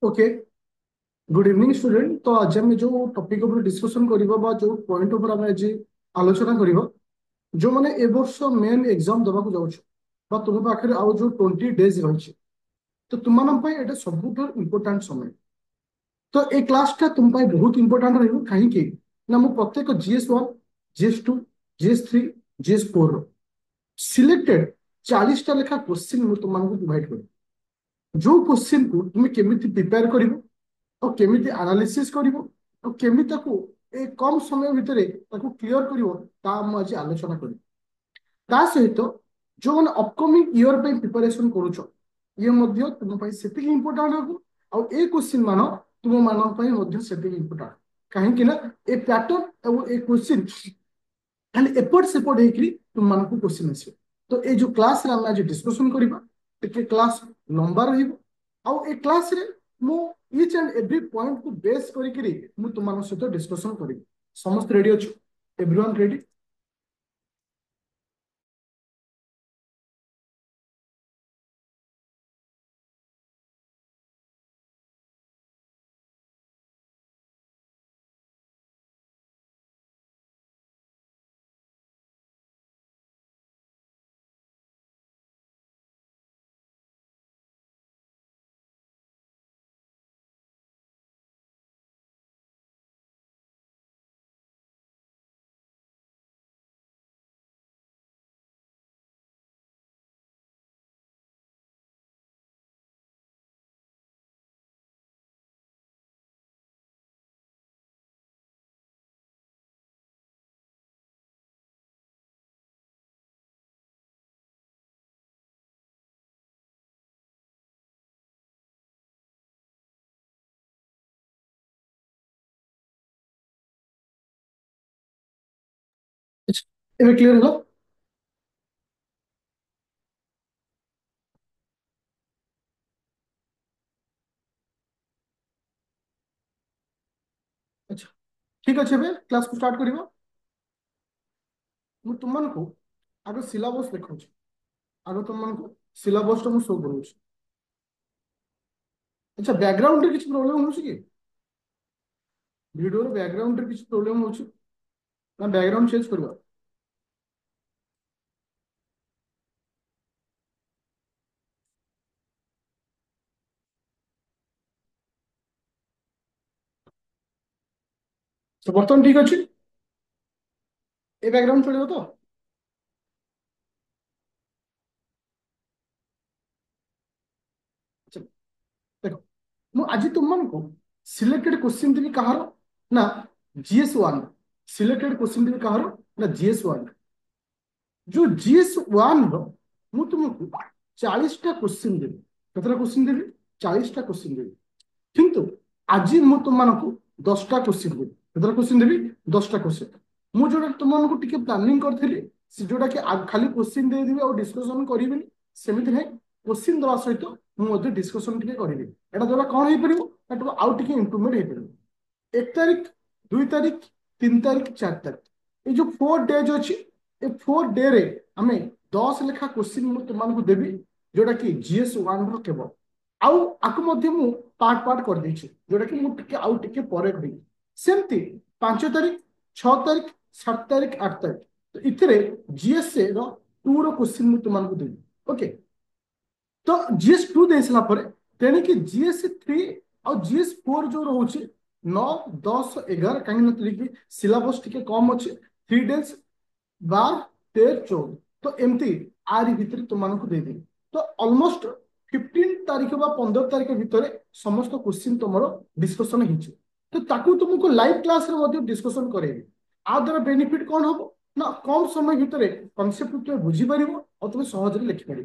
Okay. Good evening student. तो आज आम जो टॉपिक ऊपर डिस्कशन करबा जो पॉइंट ऊपर आम आज आलोचना करबा जो माने ए वर्ष मेन एग्जाम देबाक जाउछ बा तुम पाखरे आउ जो 20 डेज रहिछ तो तुम मान पय एटा सबुठ इंपोर्टेंट समय। तो ए क्लास टा तुम पय बहुत इंपोर्टेंट रहइबो काहे कि ना मु प्रत्येक GS 1 GS 2 GS 3 GS 4 selected 40 टा लेखा क्वेश्चन मु तुम मानकु प्रोवाइड कर जो क्वेश्चन को तुम केमिति प्रिपेयर करिवो और केमिति एनालिसिस करिवो और केमिति ताको ए कम समय भितरे ताको क्लियर करिवो ता हम आज आलोचना करी। ता सहित जो माने अपकमिंग ईयर पे प्रिपरेशन करूछ ये मध्य तुम पय सेति इंपोर्टेंट हो और ए क्वेश्चन मान तुम मान पय मध्य सेति इंपोर्टेंट काहे कि ना ए पैटर्न और ए क्वेश्चन खाली एपट सेपट हेकरी तुम मान को क्वेश्चन आसी। तो ए जो क्लास रे हम आज डिस्कशन करिबा टिके क्लास लंबा रहिबो आउ ए क्लास रे मु ईच एंड एवरी पॉइंट को बेस करी करी मु तुम मान सहित डिस्कशन करिबी। समस्त रेडी अछु? Everyone ready? एबे क्लियर हलो? अच्छा, ठीक अछि। एबे क्लास को स्टार्ट करिबा। मु तुम मान को आगे सिलेबस देखौछ। आगे तुम मान को सिलेबस तो मु शो करूछ। अच्छा, बैकग्राउंड रे किछ प्रॉब्लम होछ कि? वीडियो रे बैकग्राउंड रे किछ प्रॉब्लम होछ ना? बैकग्राउंड चेंज करबा। तो बर्तमान ठीक अछि? ए बैकग्राउंड चलिबो तो? अच्छा, देखो मु आज तुम मान को सिलेक्टेड क्वेश्चन देबी कहारो ना जीएस 1। सिलेक्टेड क्वेश्चन देबी कहारो ना जीएस 1। जो जीएस 1 रो मु तुमको 40 टा क्वेश्चन देबी। केतरा क्वेश्चन देबी? 40 टा क्वेश्चन देबी। किंतु आज मु तुम मान को 10टा क्वेश्चन देबी। केतरा क्वेश्चन देबी? 10टा क्वेश्चन। मु जोटा तुम मान को टिके प्लानिंग करथिली से जोटा कि खाली क्वेश्चन दे देबी और डिस्कशन करिबिनी सेमिति नै। क्वेश्चन दवा सहित मु मध्ये डिस्कशन टिके करिबी। एटा द्वारा कोन हे परिबो? एटा आउ टिके इंप्रूवमेंट हे परिबो। 1 तारीख, 2 तारीख, 3 तारीख, 4 तारीख ये जो 4 डेज अच्छी ये 4 डे रे हमें 10 लेखा क्वेश्चन मु तुमको देवी जोटा कि जीएस 1 रो केवल आउ आकु मध्य मु पार्ट पार्ट कर देछि जोटा कि मु टिके आउ टिके परे कहि सेमती 5 तारीख, 6 तारीख, 7 तारीख, 8 तारीख तो इथिरे जीएस रो 2 रो क्वेश्चन मु तुमको देवी। ओके, तो जीएस 2 दे सला परे तेणी कि जीएस 3 और जीएस 4 जो रोचे 9, 10, 11 कहीं ना कि सिलेबस टिके कम अच्छे 3 डेज 12, 13, 14 तो एमती आरी भितर तुमको देदेवी। तो ऑलमोस्ट 15 तारीख बा 15 तारीख भितर समस्त क्वेश्चन तुम डिस्कशन हो तो ताकू तुमको लाइव क्लास रे डिस्कशन करेबी। आ द्वारा बेनिफिट कौन हम ना कम समय भितर कनसेप्ट तुम बुझीपर और तुम सहज लिखिपर।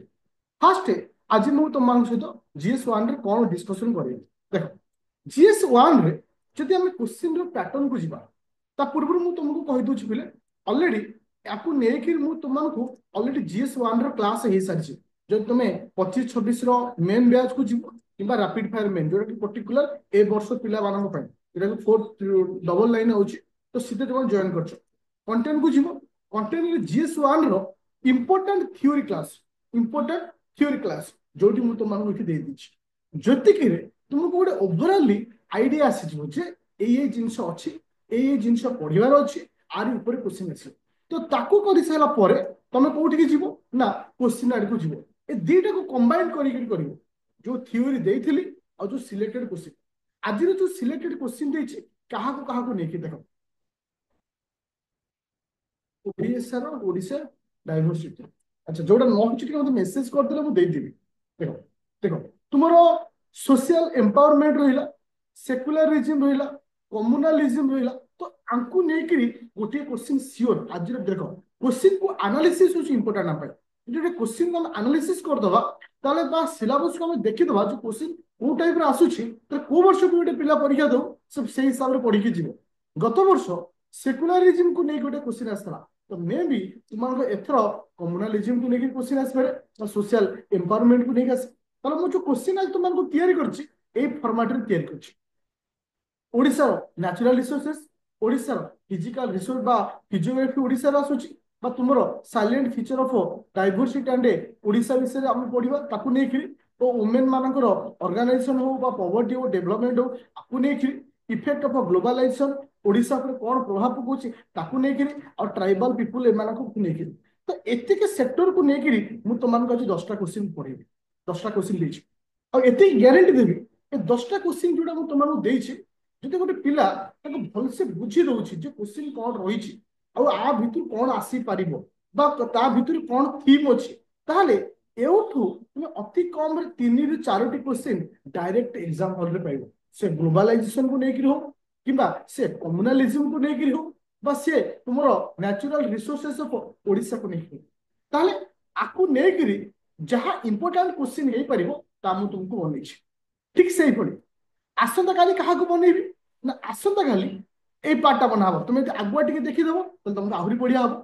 फास्ट आज मुझे तुम सहित जीएस 1 रे कौन डिस्कशन करेबी। देख जीएस 1 रे जदि आम क्वेश्चन पैटर्न को जीवा ता पूर्व मुझे तुमको कही दूची पिले ऑलरेडी याकू नेकी मु तुमको ऑलरेडी जीएस 1 रो क्लास हो सारी जो तुम 25-26 रो मेन बैच को जीव कि रैपिड फायर मेन जोटा कि पर्टिकुलर ए वर्ष पिला मानक जोटा कि 4 डबल लाइन होची तो सीधे तुम जॉइन कर कंटेंट को जीव। कंटेंट जीएस 1 रो इंपोर्टेंट थ्योरी क्लास जो तुमको दे दी ज्योतिक तुमको गोटे ओभराली आइडिया आसीଯିव जे ये जिनस अच्छी ये जिनस पढ़ार अच्छी आर ऊपर क्वेश्चन आस तो ताकू कर सारा पर तुम कौटी जीव ना क्वेश्चन आड़ को जीव ए दुईटा को कंबाइन कर जो थ्योरी देती और जो सिलेक्टेड क्वेश्चन आज जो सिलेक्टेड क्वेश्चन देछि काहाको काहाको नेकी देख ओडिशार ओडिशा डाइवर्सिटी अच्छा जोटा न होछि मते मेसेज कर देले मु दे देबी देखो देखो तुमरो सोशल एम्पावरमेंट रहिला सेकुलरिज्म रहिला कम्युनलिज्म रहिला तो आंकु नेकरी गोटे क्वेश्चन सियोर आज देखो क्वेश्चन को एनालिसिस होछि इंपोर्टेंट ना पाए जो क्वेश्चन को एनालिसिस कर दवा ताले बा सिलेबस को हम देखि दवा जो क्वेश्चन को टाइप रे आसुछि तो को वर्ष को गोटे पिला परीक्षा दो सब से हिसाब रे पढ़ी के जीवो गत वर्ष सेकुलरिज्म को नै गोटे क्वेश्चन आसला तो मे बी तुम एथर कम्युनलिज्म को लेकर क्वेश्चन आसपे सोशल एम्पावरमेंट को लेकर आस मु जो क्वेश्चन आज तुमको तैयारी करछि ए फॉर्मेट रे तैयारी करछि Odisha natural resources Odisha physical resource बा फिजियोग्राफी ओडिसा रा आसुछि बा तुमरो salient feature of diversity and Odisha विषय हम पढिबा ताकू नै खिरि तो वुमेन मानकर ऑर्गेनाइजेशन हो बा पॉवर्टी हो डेवलपमेंट हो आपको नै खिरि इफेक्ट ऑफ ग्लोबलाइजेशन ओडिसा पर कौन प्रभाव पकाउछि ताकू नै खिरि और ट्राइबल पीपल एमानक नै खिरि तो एतिक सेक्टर को नै खिरि मु तुमन को 10टा क्वेश्चन पढेबी 10टा क्वेश्चन देछि और एति ग्यारंटी देबी ए 10टा क्वेश्चन जोडा मु तुमन देछि जदि गोटे पिला ताको भल से बुझी दउछि जे क्वेश्चन कोन रहिछि और आ भितर कोन आसी परिबो बा ता भितर कोन थीम अछि ताले एउठु तुम अति कम रे 3 ରୁ 4टी क्वेश्चन डायरेक्ट एग्जाम हॉल रे पाइबो से ग्लोबलाइजेशन को नेकि हो किबा से कम्युनलिज्म को नेकि हो बा से तुमरो नेचुरल रिसोर्सेस ऑफ ओडिसा को नेकि ताले आकु नेकि जहां इंपोर्टेंट क्वेश्चन हे परिबो ता मु तुमको बनै छी ठीक सेही पड़ी आसंता काली कहा को बनेबी ना आसंता काली ए पार्टा बनाबो तुम आगुआ टिके देखि देबो तो तुमको आहुरी बढ़िया हो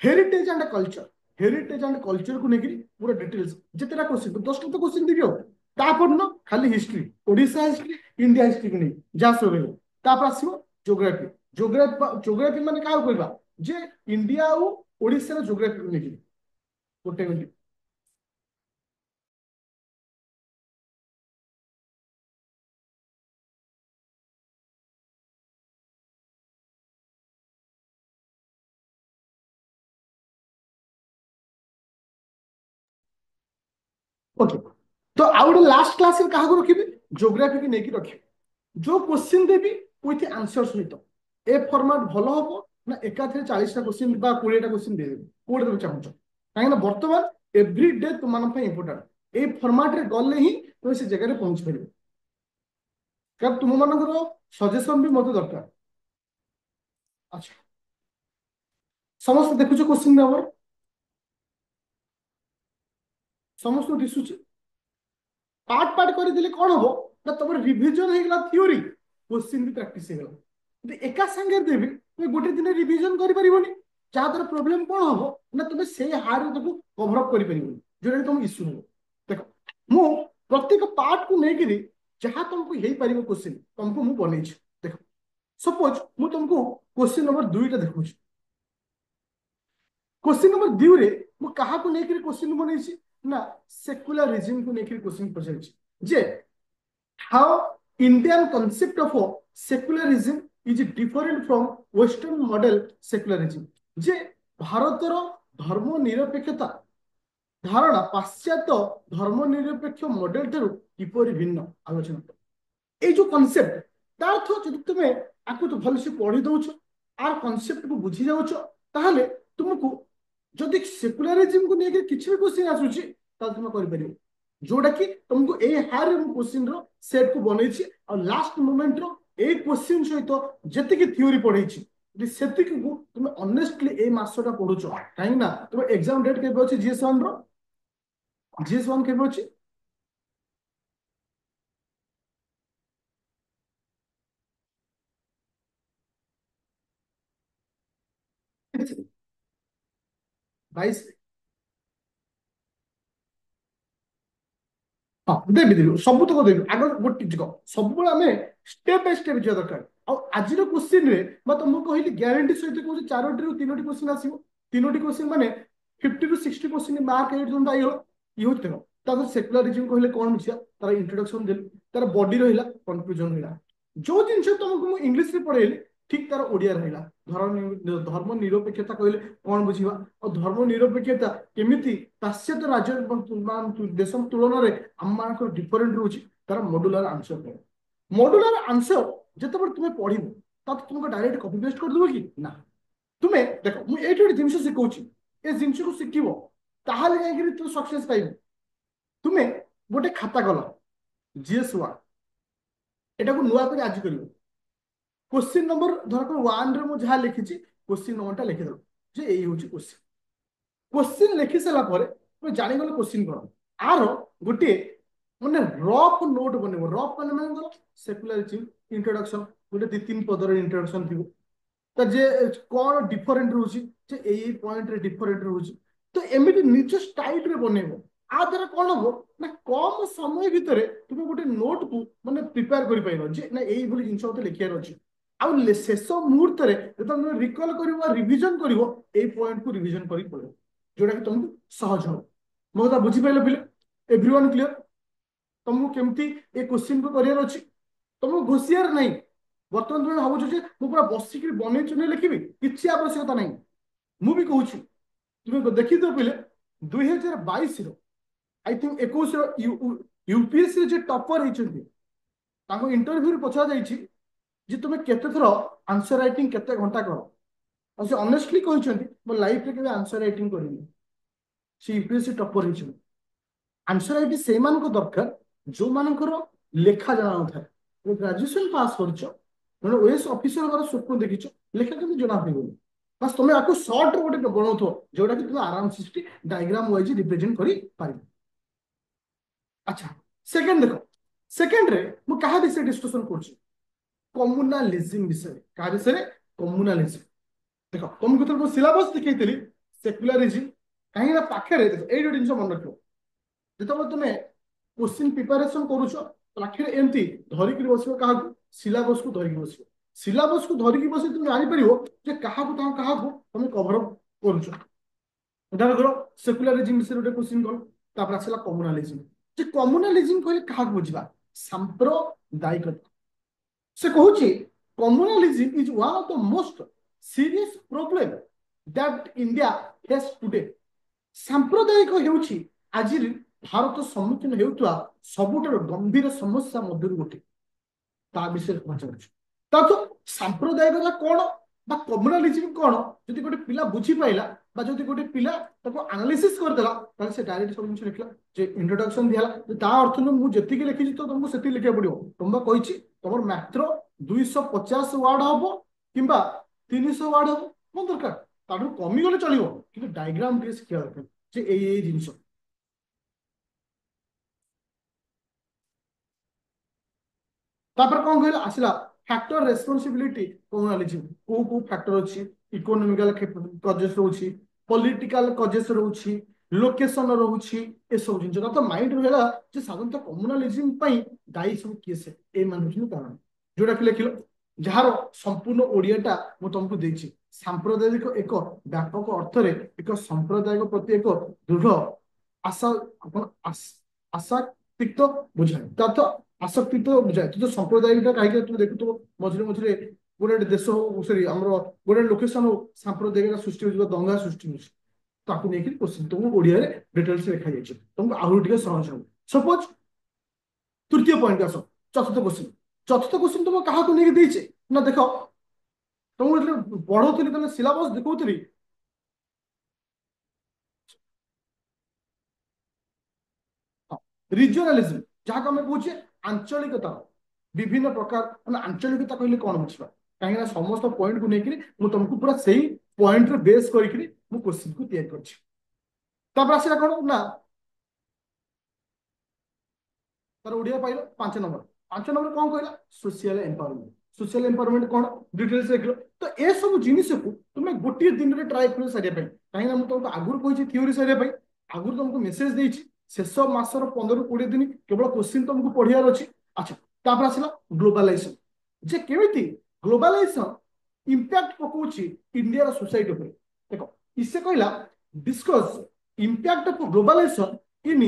हेरिटेज एंड कल्चर को लेकर पूरा डिटेल्स जितना क्वेश्चन 10टा तो क्वेश्चन देबी हो तापर न खाली history Odisha history India history को नहीं जा सब हो तापर आसीबो ज्योग्राफी ज्योग्राफी माने का कहबा जे इंडिया और ओडिशा रो ज्योग्राफी को लेकर गोटे मिनिट ओके तो आउट लास्ट क्लास में कहा रखिबे ज्योग्राफी की नेकी रखिबे जो क्वेश्चन देबी विथ आंसर सहित ए फॉर्मेट भलो हो ना एकाथरे 40टा क्वेश्चन बा 20टा क्वेश्चन दे देबे कोड देबे चाहूछ काहे ना वर्तमान एवरी डे तुम मन पे इंपोर्टेंट ए फॉर्मेट रे गले ही तुम से जगह रे पहुंच परिबे कब तुम मनकर सजेशन भी मते दरकार अच्छा समस्त देखुछ क्वेश्चन नंबर समस्त दिसुछ पार्ट पार्ट कर दिले कौन हो ना तुम रिविजन हो गला थ्योरी क्वेश्चन भी प्रैक्टिस हो गला तो एका संगे देबी तुम गोटे दिन रिविजन करि परिबोनी जहाँ द्वारा प्रोब्लेम कौन हम ना तुम से हार कभर अप कर जो तुम इश्यू हो देख मु प्रत्येक पार्ट को लेकर जहाँ तुमको हो पार क्वेश्चन तुमको मुझे बनई देख सपोज मु तुमको क्वेश्चन नंबर 2टा देखु क्वेश्चन नंबर 2 रे मु कहा को लेकर क्वेश्चन बनई ना सेकुलरिज्म को लेकर क्वेश्चन पचार जे how Indian concept of secularism is different from western model secularism जे भारतर धर्मनिरपेक्षता धारणा पाश्चात्य धर्मनिरपेक्ष मॉडल ठारू किपरि भिन्न आलोचना ए जो कॉन्सेप्ट तार्थ जदि तुमे आकु तो भल से पढ़ी दउछ आर कॉन्सेप्ट को बुझी जाउछ ताहले तुमको जदि सेकुलरिज्म को लेकर किछि भी क्वेश्चन आसुची त तुम करि परिबो जोड़ा कि तुमको ए हार क्वेश्चन रो सेट को बनई छी और लास्ट मोमेंट रो ए क्वेश्चन सहित जति की थ्योरी पढ़ई छी सेति को तुम ऑनेस्टली ए मासटा पढुछ काहे ना तुम एग्जाम डेट केबे अछि जीएस1 रो जीएस1 केबे अछि बाईस हाँ देवी देवी सब तक देवी आग गोटे सब आम स्टेप बाय स्टेप जा दरकार आज क्वेश्चन रे तुमको कहली ग्यारंटी सहित कौन 4टी ରୁ 3ଟି क्वेश्चन आसो 3ଟି क्वेश्चन माने 50 ରୁ 60% मार्क ये हूँ देख तापर सेक्युलरिज्म कहले कौन बुझिया तार इंट्रोडक्शन देली तार बॉडी रहिला कंफ्यूजन रहिला जो जिनस तुमको मु इंग्लिश रे पढेली ठीक तार ओडिया रहिला धर्म निरपेक्षता कहले कौन बुझिबा और धर्म निरपेक्षता केमिति पाश्चात्य राज्य देश तुलन रे हम मानक डिफरेंट रहउची तार मॉड्यूलर आंसर मॉड्यूलर आंसर जेतबर तुमे पढिबो तात तुमको डायरेक्ट कॉपी पेस्ट कर देबो कि ना तुमे देखो मु एठी एक जिंस सिखौची ए जिंस को सिखिबो ताहाले जाय तू सक्सेस पाइबो तुमे गोटे खाता कल GS1 एटा को नुआ कर आज करियो क्वेश्चन नंबर धर 1 रे मु जहा लिखी क्वेश्चन नंबर टा लिखि दो जे एई होची क्वेश्चन लिखि सला परे तुमे जानि गलो क्वेश्चन कोन आरो गोटे माने रफ नोट बनेबो रफ माने सेक्युलरिज्म इंट्रोडक्शन गोटे 2-3 पदर इंट्रोडक्शन थिबो तो जे कौन डिफरेंट रोची जे एई पॉइंट रे डिफरेंट रोची तो एमिति निज स्टाइल रे बनेबो आ द्वारा कौन हो ना कम समय भितर तुम गोटे नोट को माने प्रिपेयर करि पाइलो जे ना एई बोली जिंस होते लिखियार अछि आ शेष मुहूर्त रे तुम रिकॉल करिवो रिवीजन करिवो एई पॉइंट को रिवीजन करि पड़ो जोटा कि तुमको सहज हो मो कथा बुझी पाइलो पिले एवरीवन क्लियर तुमको केमती ए क्वेश्चन को करियर अछि तुमको घोसियार नहीं बर्तमान तुम भावुछ जे मु पूरा बसिक बनै चुने लिखिबी किछि आवश्यकता नहीं मु भी कहूछु तुम देखि दो पिले 2022 रो आई थिंक 21 रो यूपीएससी जे टॉपर हिचंती ताको इंटरव्यू रे पछा जाईछि जे तुम केते थरो आंसर राइटिंग केते घंटा करो और से ऑनेस्टली कहिसंती मो लाइफ रे केबे आंसर राइटिंग करिनी से यूपीएससी टॉपर हिचंती आंसर राइटिंग से मान को दरकार जो मानकर लेखा जाना नथाय तो ग्रेजुएशन पास करछो মানে ওএস অফিসর হবার স্বপ্ন দেখিছো লেখা কিন্তু জনা হইবনি বাস তুমি আকু শর্ট রে গোটে বনাউথো যেটা কি তুমি আরাম সে ডায়াগ্রাম ওয়াইজ রিপ্রেজেন্ট করি পারিবে আচ্ছা সেকেন্ড দেখো সেকেন্ড রে মু কাহা বিষয় ডিসকাশন করছি কম্যুনালিজম বিষয় কাহা বিষয় কম্যুনালিজম দেখো तुमको তো সিলেবাস দেখাইতেলি সেকুলারিজম কাহিনা পাখরে দেখো এই দুটো জিনিস মনে রাখো যেতবে তুমি क्वेश्चन प्रिपरेशन करूछ पाखे एमती धरिक बसियो काहा सिलेबस को धरिक बसियो सिलेबस को धरिक बसी तुम जानि परिबो जे काहा को तुम कवर अप करूछ उदाहरण करो सेकुलरिज्म विषय रे क्वेश्चन करो तापर आसला कम्युनालिज्म जे कम्युनालिज्म कहले काहा बुझिबा सांप्रदायिकता से कहूची communalism is one of the most serious problem that India face today सांप्रदायिक हेउची आज भारत सम्मुखीन हेउतवा सबुठार गंभीर समस्या मध्य गोटे ता विषय पचार तो सांप्रदायिकता कौन बा कम्युनालिज्म कौन जदि गोटे पिला बुझी पाइला बा जदि गोटे पिला ताको एनालिसिस करदेला ताले से डायरेक्ट सब जिनिस लिखला जे इंट्रोडक्शन दियाला ता अर्थ न मु जति के लिखि तो तुमको सेति लिखे पड़ियो तुम कहिछि तमर मात्र 250 वर्ड हबो किबा 300 वर्ड हबो कोन दरकार ताडू कमी गले चलियो किंतु डायग्राम के सिखिया दरकार जे एई जिनिस तापर कौन कहला आसला फैक्टर रेस्पॉन्सिबिलिटी कम्युनालिज्म को फैक्टर अछि इकोनॉमिकल कजेस रहउछि पॉलिटिकल कजेस रहउछि लोकेशन रहउछि ए सब जिंस तो माइंड रहला जे साधारणतः कम्युनालिज्म पई दायी सब केसे ए मानुछि कारण जोडा कि लिखिलो जहार संपूर्ण ओडियाटा मु तुमको देछि सांप्रदायिक एक व्यापक अर्थ रे एक संप्रदायिक प्रति एक दृढ़ आशा अपन आशा तिक्त बुझाय तो आसक्ति तो बुझाए तो सांप्रदायिकता कहीं तुम देखु मझे मझे गोटे देश हो सॉरी आम गोटे लोकेशन हो सांप्रदायिक सृष्टि हो दंगा सृष्टि हो क्वेश्चन तुमको ओडिया डिटेल्स लिखा जाए तुमको आहरी टे सहज हो सपोज तृतीय पॉइंट आस चतुर्थ क्वेश्चन तुम क्या नहीं ना देख तुमको पढ़ाऊली सिलेबस देखुली रिजनलिज्म जहाँ आम कहे आंचलिकता विभिन्न प्रकार माने आंचलिकता कहले कौन बुझा कहीं समस्त पॉइंट को लेकर तुमको पूरा सही पॉइंट रे बेस करके क्वेश्चन को तैयार कर आसला कौन ना तार ओडिया पाइल 5 नंबर कौन कहला सोशल एम्पावरमेंट कौन डिटेल्स लिखल तो ए सब जिनिस को तुम गोटे दिन में ट्राए कर सारे कहीं तुमको आगुरी कही थ्योरी सारे आगुरी तुमको मेसेज देछि शेष मासर 15-20 दिन केवल क्वेश्चन तुमको पढ़ियार अच्छी अच्छा तापर आसला ग्लोबलाइजेशन जे केमिति ग्लोबलाइजेशन इंपैक्ट पकाउछि इंडिया सोसाइटी पर देखो इससे कहला discuss impact of globalisation in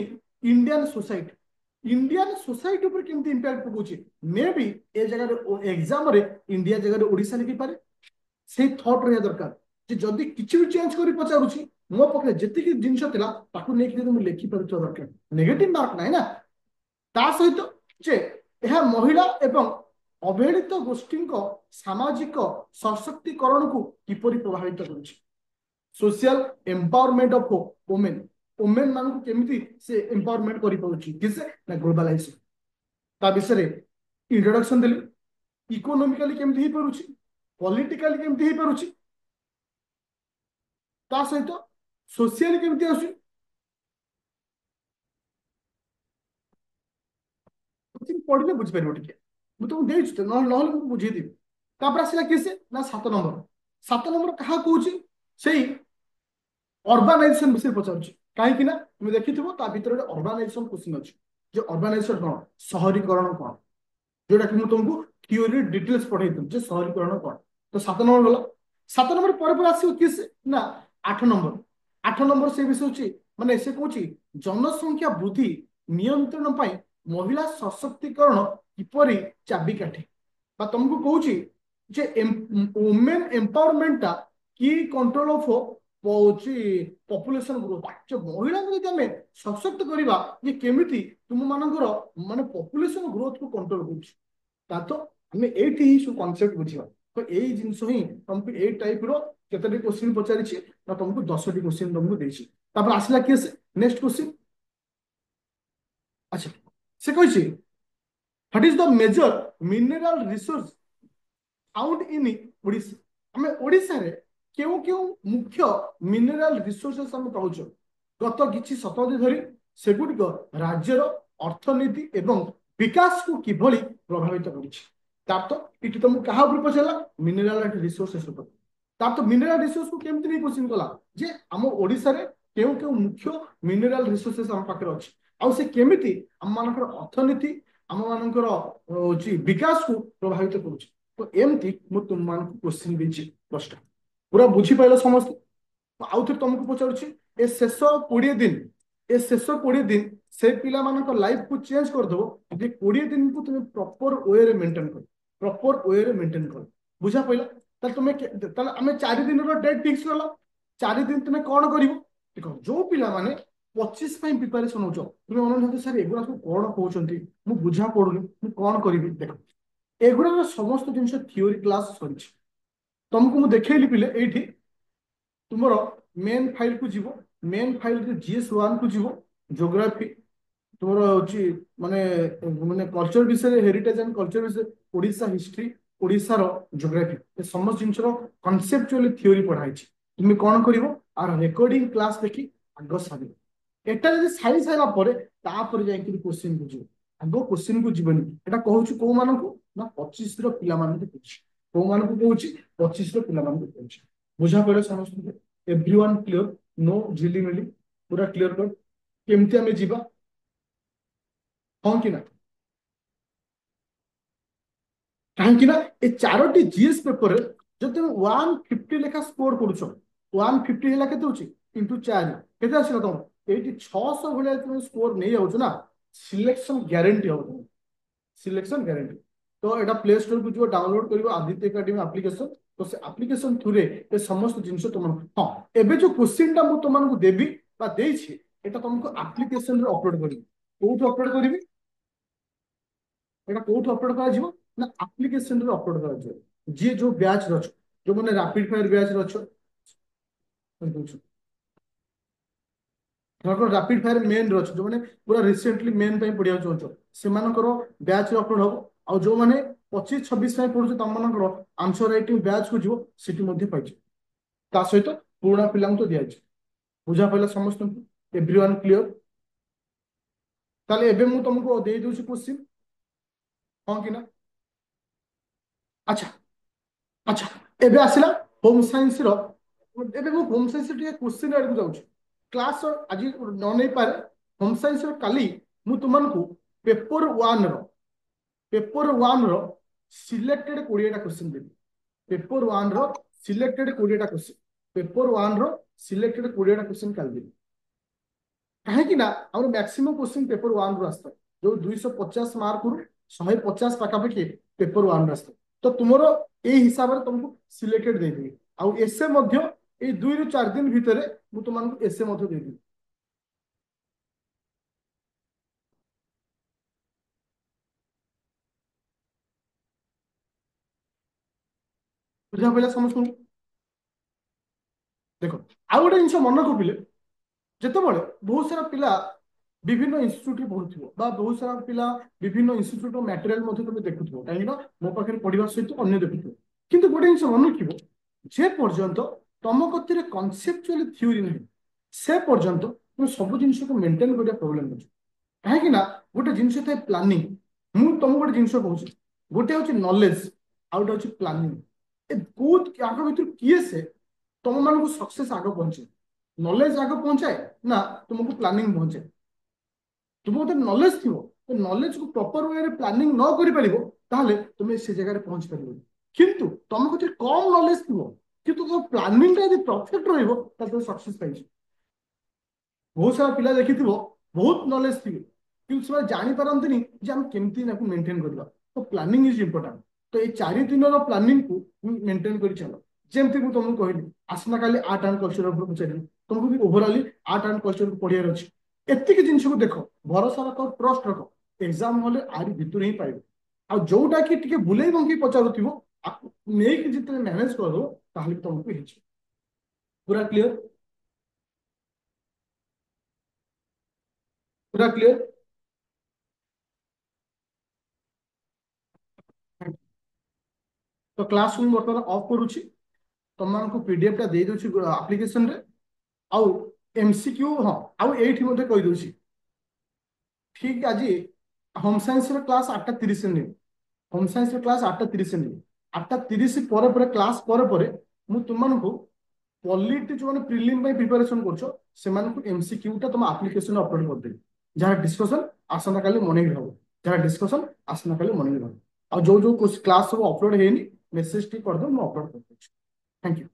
Indian society पर केमती इंपैक्ट पकाउछि मे बी ए जगह एग्जाम रे इंडिया जगह ओडिशा लिखि पारे से थॉट रहा दरकार जे जदि किछि भी चेंज करि पचारुछि मो पखरे जेतिकि जिंस थिला ताकू नेकी जदि मु लेखि पारुछ दरकार नेगेटिव मार्क नाही ना ता सहित जे यह महिला एवं अवहेलित गोष्ठी सामाजिक सशक्तिकरण को किपरि प्रभावित करुछि social empowerment of women women मान को केमिति से एम्पावरमेंट करि पारुछि किसे ना ग्लोबलाइजेशन ता विषय इंट्रोडक्शन देली इकोनॉमिकली केमिति ही पारुछि पॉलिटिकली केमिति ही पारुछि ता सहित सोशल केमिति आसु पढ़ले बुझी पारिबो टिके मु तुम देइछ न नहले मु बुझी देबी तापर आसिला किसे ना 7 नंबर कहा कहूछि सेही अर्बानाइजेशन विषय पचारुछि कहीं ना तुम देखिथिबो ता भीतर गोटे अर्बानाइजेशन क्वेश्चन अछि जे अर्बानाइजेशन कोन शहरीकरण कोन जोटा कि तुमको थ्योरी डिटेल्स पढ़ाई जे शहरीकरण कोन तो 7 नंबर गला 7 नंबर पर आसियो किस ना 8 नंबर से विषय अछि माने से कहूछि जनसंख्या वृद्धि नियंत्रण पाई महिला सशक्तिकरण किपरि चाबिकाठी बा तुमको कहूछि जे वुमेन एम्पावरमेंट ता की कंट्रोल ऑफ पहुंची पॉपुलेशन ग्रोथ जो महिला को यदि आमे सशक्त करिबा ये केमिति तुम मानकर माने पॉपुलेशन ग्रोथ को कंट्रोल करूछि ता तो हमें एठी ही सु कांसेप्ट बुझिबा तो एई जिंसो ही तुमको ए टाइप रो केतरी क्वेश्चन पचारि छी ना तुमको 10टी क्वेश्चन तुमको देछि तापर आसिला केस नेक्स्ट क्वेश्चन अच्छा से कहै छी what is the major mineral resource found in Odisha हमें ओडिशा रे केउ केउ मुख्य मिनरल रिसोर्सेस हम पाउछ गत किछि शताब्दी धरि सेगुडिक राज्यर अर्थनीति एवं विकास को किभली प्रभावित करिछि तार तो इति तुम कहा ऊपर पछला मिनरल रिसोर्सेस ऊपर तार तो मिनरल रिसोर्स को केमति नहीं क्वेश्चन कला जे हम ओडिशा रे केउ केउ मुख्य मिनरल रिसोर्सेस हम पाकर अछि आ से केमिति हम मानकर अर्थनीति हम मानकर होची विकास को प्रभावित करुछि तो एमती मु तुम मान क्वेश्चन देछि 10टा पूरा बुझी पाइल समस्त आउ थे तुमको पचारुछि ए शेष 20 दिन से पिला मानक लाइफ को चेंज कर दो जे 20 दिन को तुम प्रॉपर वे रे मेंटेन कर बुझा पइला त तुम त हमें 4 दिन रो डेट फिक्स करला 4 दिन तुम कोन करिवो देखो जो पिला माने 25 ପାଇଁ प्रिपरेशन होचो तुम मन सर एगुरा सब कोन कहउचंती मु बुझा पडुनी मु कोन करिवि देखो एगुरा समस्त जिंस थ्योरी क्लास सरिछि तुमको मु देखैली पिले एठी तुमरो मेन फाइल को जीवो मेन फाइल रे GS1 को जीवो ज्योग्राफी तुमरो होची माने माने कल्चर विषय हेरिटेज एंड कल्चर विषय ओडिशा हिस्ट्री ओडिशा रो ज्योग्राफी ए समस्त जिंस रो कांसेप्चुअल थ्योरी पढ़ाई छी तुम कोन करिवो आर रिकॉर्डिंग क्लास देखि आगो साबि एटा जदि सारी सारा परे तापर जाय कि क्वेश्चन बुझियो आगो क्वेश्चन को जीवनी एटा कहूछु को मानन को ना 25 रो पिला मानन को पूछि को मानन को कहूछि 25 रो पिला मानन को कहूछि बुझा पड़े समस्त एवरीवन क्लियर नो झिली मिली पूरा क्लियर कर केमती हमें जीवा हां कि ना कहीं ना ए चारोटी जीएस पेपर जो तुम 150 लेखा स्कोर करुछ 150 हेला केते होची इंटू 4 केते आछला तुम एटी 600 भले तुम स्कोर नहीं जाउछ ना सिलेक्शन गारंटी हो तुम सिलेक्शन गारंटी तो एटा प्ले स्टोर को जो डाउनलोड करिवो आदित्य एकेडमी एप्लीकेशन तो से एप्लीकेशन थ्रू रे ए समस्त जिंस तुम हां एबे जो क्वेश्चन टा मु तुमन को देबी बा देछि एटा तुमको एप्लीकेशन रे अपलोड करिवि कोठ अपलोड करिवि एटा कोठ अपलोड करा जिवो ना एप्लीकेशन रे अपलोड करा जिवो जे जो बैच रछ जो माने रैपिड फायर बैच रछ रैपिड फायर मेन रछ जो माने पूरा रिसेंटली मेन पई पडिया चोचो से मानकर बैच रे अपलोड हो आ जो माने 25-26 पई पडुछ तम मानकर आंसर राइटिंग बैच को जिवो सिटी मध्ये पाइछ ता सहित पुराना पिलांग तो दिया बुझा पइला समस्त एवरीवन क्लियर ताले एबे मु तुमको दे दोछि क्वेश्चन हां कि ना अच्छा अच्छा एबे आसिला होम साइंस रो एबे मु होम साइंस टिके क्वेश्चन आड़ को जाउछ क्लास आज न नहीं पारे होम साइंस रो काली मु तुमन को पेपर 1 रो सिलेक्टेड 20 टा क्वेश्चन देबी पेपर 1 रो सिलेक्टेड 20 टा क्वेश्चन पेपर 1 रो सिलेक्टेड 20 टा क्वेश्चन काल देबी कहीं आम मैक्सिमम क्वेश्चन पेपर वन रु आसता जो 250 मार्क रु 150 पाखापाखि पेपर वन आसता तो तुम ये हिसाब से तुमको सिलेक्टेड देदेवी आउ एसे ये 2 ରୁ 4 दिन भितर मुझे तुमको एसे देदेवी बुझा पड़ा समझ देख आउ गोटे जिन मन रखिले जितेबाला बहुत सारा पिला विभिन्न इन्स्टिट्यूट पढ़ुव बहुत सारा पिला विभिन्न इन्स्टिट्यूट मटेरियल तुम देखुव कहीं मो पाखे पढ़ा सहित अन्य देखुव किंतु गोटे जिन मन रखिब जे पर्यंत तुम कति कनसेप्चुअल थ्योरी ना से पर्यंत तुम सब जिन को मेंटेन करने प्रोब्लेम अच्छे कहीं गोटे जिन था प्लानिंग मुझे तुमको गोटे जिन कहूँ गोटे हूँ नॉलेज आउ गोटे हूँ प्लानिंग ए बहुत आग भर किए से तुम मान सक्सेस आग पहुंचे नॉलेज आग पहुंचाए ना तुमको प्लानिंग पहुंचाए तुम गोटे नॉलेज थी नॉलेज को प्रॉपर वे प्लानिंग न कर तुम्हें से जगह पहुंच पार किंतु तुम कति कम नॉलेज थी किंतु तुम प्लानिंग परफेक्ट रही सक्सेस पाई बहुत सारा पिला देखी बहुत नॉलेज थी कि जानी पारती जे आम केमती मेंटेन करवा तो प्लानिंग इज इंपोर्टाट तो ये 4 दिन प्लानिंग को मेंटेन कर चलो जमती मुझे तुमको कहली आसना काली आर्ट एंड कल्चर पचारि तुमको भी ओवरऑली आर्ट एंड कल्चर को पढ़ियार अच्छी एतिक जिन को देख भरोसा रख ट्रस्ट रख एग्जाम हॉल आरी भितर ही पाइब आ जोटा कि टिके बुले बंकी पचारुथिबो नहीं जितने मैनेज कर दो ताहले तुमको पूरा क्लियर पूरा क्लियर तो क्लास रूम बर्तमान ऑफ करुच्ची तुम पीडीएफ टा दे दूची एप्लिकेशन रे आउ एमसीक्यू हाँ आउ एठी मते कहि दूची ठीक आज होम साइंस रे क्लास 8:30 ने होम साइंस रे क्लास 8:30 ने 8:30 क्लास मु तुमको पॉलिटी जो मैंने प्रिलिम प्रिपरेशन कर एमसीक्यू टा तुम एप्लिकेशन अपलोड कर देबी जहाँ डिस्कशन आसंता काली मॉर्निंग हम जहाँ डिस्कशन आसंता काली मॉर्निंग हम आ जो क्लास सब अपलोड है मेसेज टी कर दो मैं अपलोड कर थैंक यू।